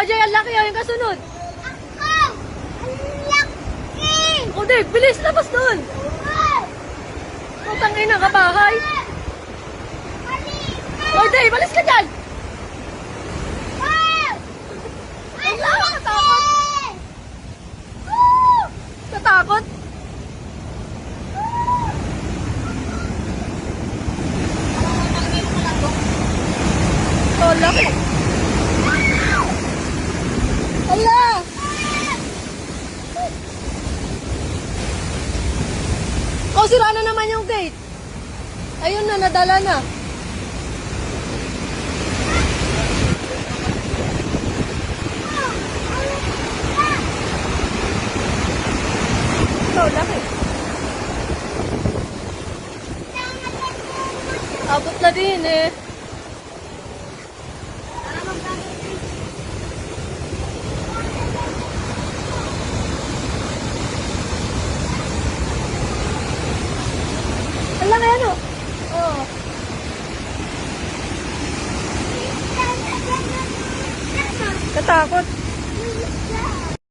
Jay, ang laki oh, yung kasunod. Ako! Ang laki! O, Dave, bilis, labas doon. Putang ina ka, bahay. O, Dave, balis ka dyan. Ang laki, natakot. Natakot? Oh, laki. Ala! Oh, sira na naman yung gate. Ayun na, nadala na. Oh, laki. Abot na din eh. Ang laki ano? Oo. Katakot.